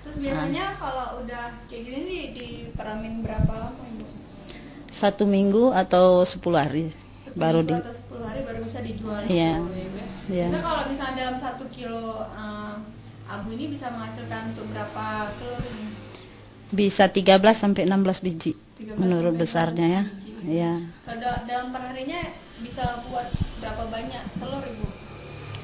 Terus biasanya kalau udah kayak gini nih diperamin berapa lama Ibu? 1 minggu atau 10 hari Satu baru minggu di. atau 10 hari baru bisa dijual Iya. gitu ya Ibu ya? Iya. Kita kalau misalnya dalam 1 kilo abu ini bisa menghasilkan untuk berapa telur ini? Bisa 13 sampai 16 biji 13 menurut sampai besarnya ya. 16 biji. Iya. Kalau dalam perharinya bisa buat berapa banyak telur Ibu?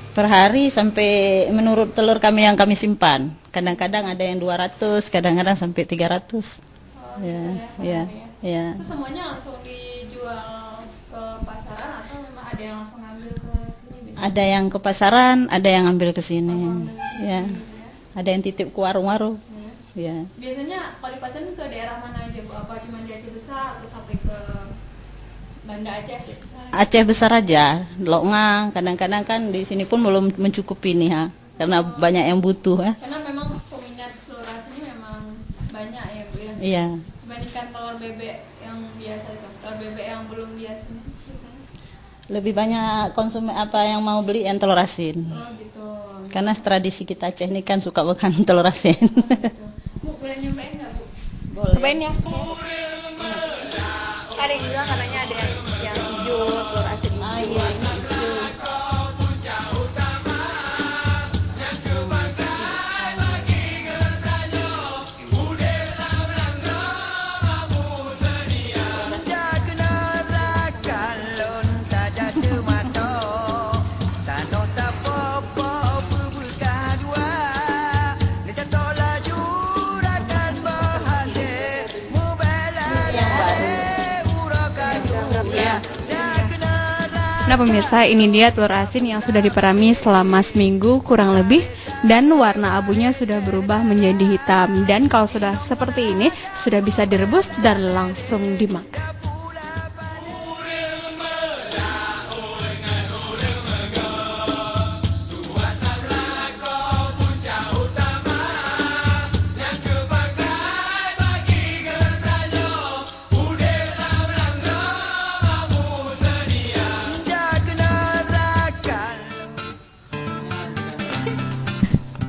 Per hari sampai menurut telur kami yang kami simpan. Kadang-kadang ada yang 200, kadang-kadang sampai 300. Oh, Ya, gitu ya, ya. ya. Itu semuanya langsung dijual ke pasaran atau memang ada yang langsung ngambil ke sini? Ada yang ke pasaran, ada yang ambil ke sini. Langsung ambil ke sini, Ya. gitu ya. Ada yang titip ke warung-warung. Ya. Ya. Biasanya kalau di pasaran ke daerah mana aja Bu? Apa cuma di Aceh besar atau sampai ke Banda Aceh? Aceh besar aja, Longang. Kadang-kadang kan di sini pun belum mencukupi nih ha, karena banyak yang butuh ha. Karena memang peminat telur asin ini memang banyak ya Bu ya. Iya. Dibandingkan telur bebek yang biasa itu, telur bebek yang belum biasa nih, biasanya. Lebih banyak konsumen apa yang mau beli yang telur asin. Oh gitu. Karena tradisi kita Aceh ini kan suka makan telur asin. Gitu. Bu boleh nyobain nggak Bu? Boleh. Cobain ya. Ada yang bilang katanya ada yang hijau, telur asin hijau. Ah, iya, ini hijau. Nah pemirsa, ini dia telur asin yang sudah diperami selama seminggu kurang lebih dan warna abunya sudah berubah menjadi hitam. Dan kalau sudah seperti ini, sudah bisa direbus dan langsung dimakan.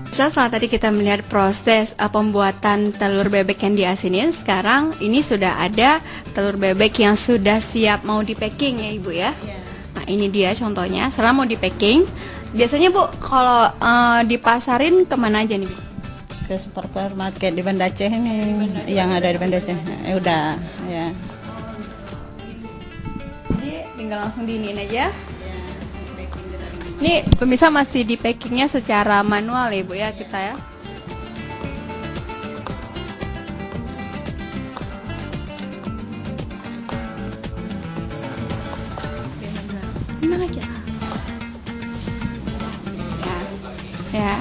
Setelah tadi kita melihat proses pembuatan telur bebek yang diasinin, sekarang ini sudah ada telur bebek yang sudah siap mau di packing ya Ibu ya. Nah ini dia contohnya, setelah mau di packing, biasanya Bu kalau dipasarin kemana aja nih Bu? Ke supermarket di Banda Aceh ini, yang ada di Banda Aceh. Udah, ya. Jadi tinggal langsung diinin aja. Ini pemirsa masih di packingnya secara manual ya Bu ya kita ya. Tenang aja. Ya.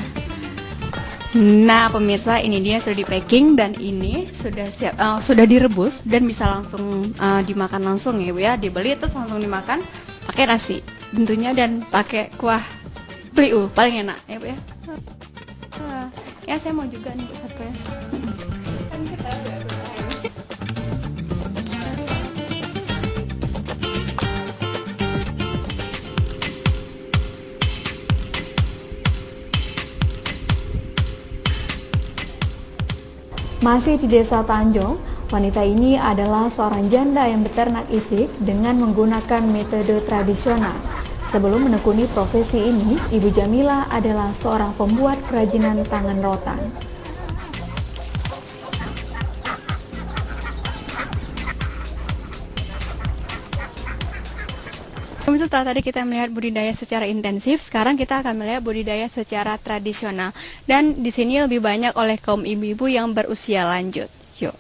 Nah pemirsa ini dia sudah di packing dan ini sudah siap, sudah direbus dan bisa langsung dimakan langsung ya Bu ya. Dibeli terus langsung dimakan pakai nasi tentunya dan pakai kuah beliu paling enak ya Bu ya. Ya saya mau juga nih Bu satu ya. Masih di Desa Tanjung, wanita ini adalah seorang janda yang beternak itik dengan menggunakan metode tradisional. Sebelum menekuni profesi ini, Ibu Jamila adalah seorang pembuat kerajinan tangan rotan. Pemirsa, setelah tadi kita melihat budidaya secara intensif, sekarang kita akan melihat budidaya secara tradisional. Dan di sini lebih banyak oleh kaum ibu-ibu yang berusia lanjut. Yuk.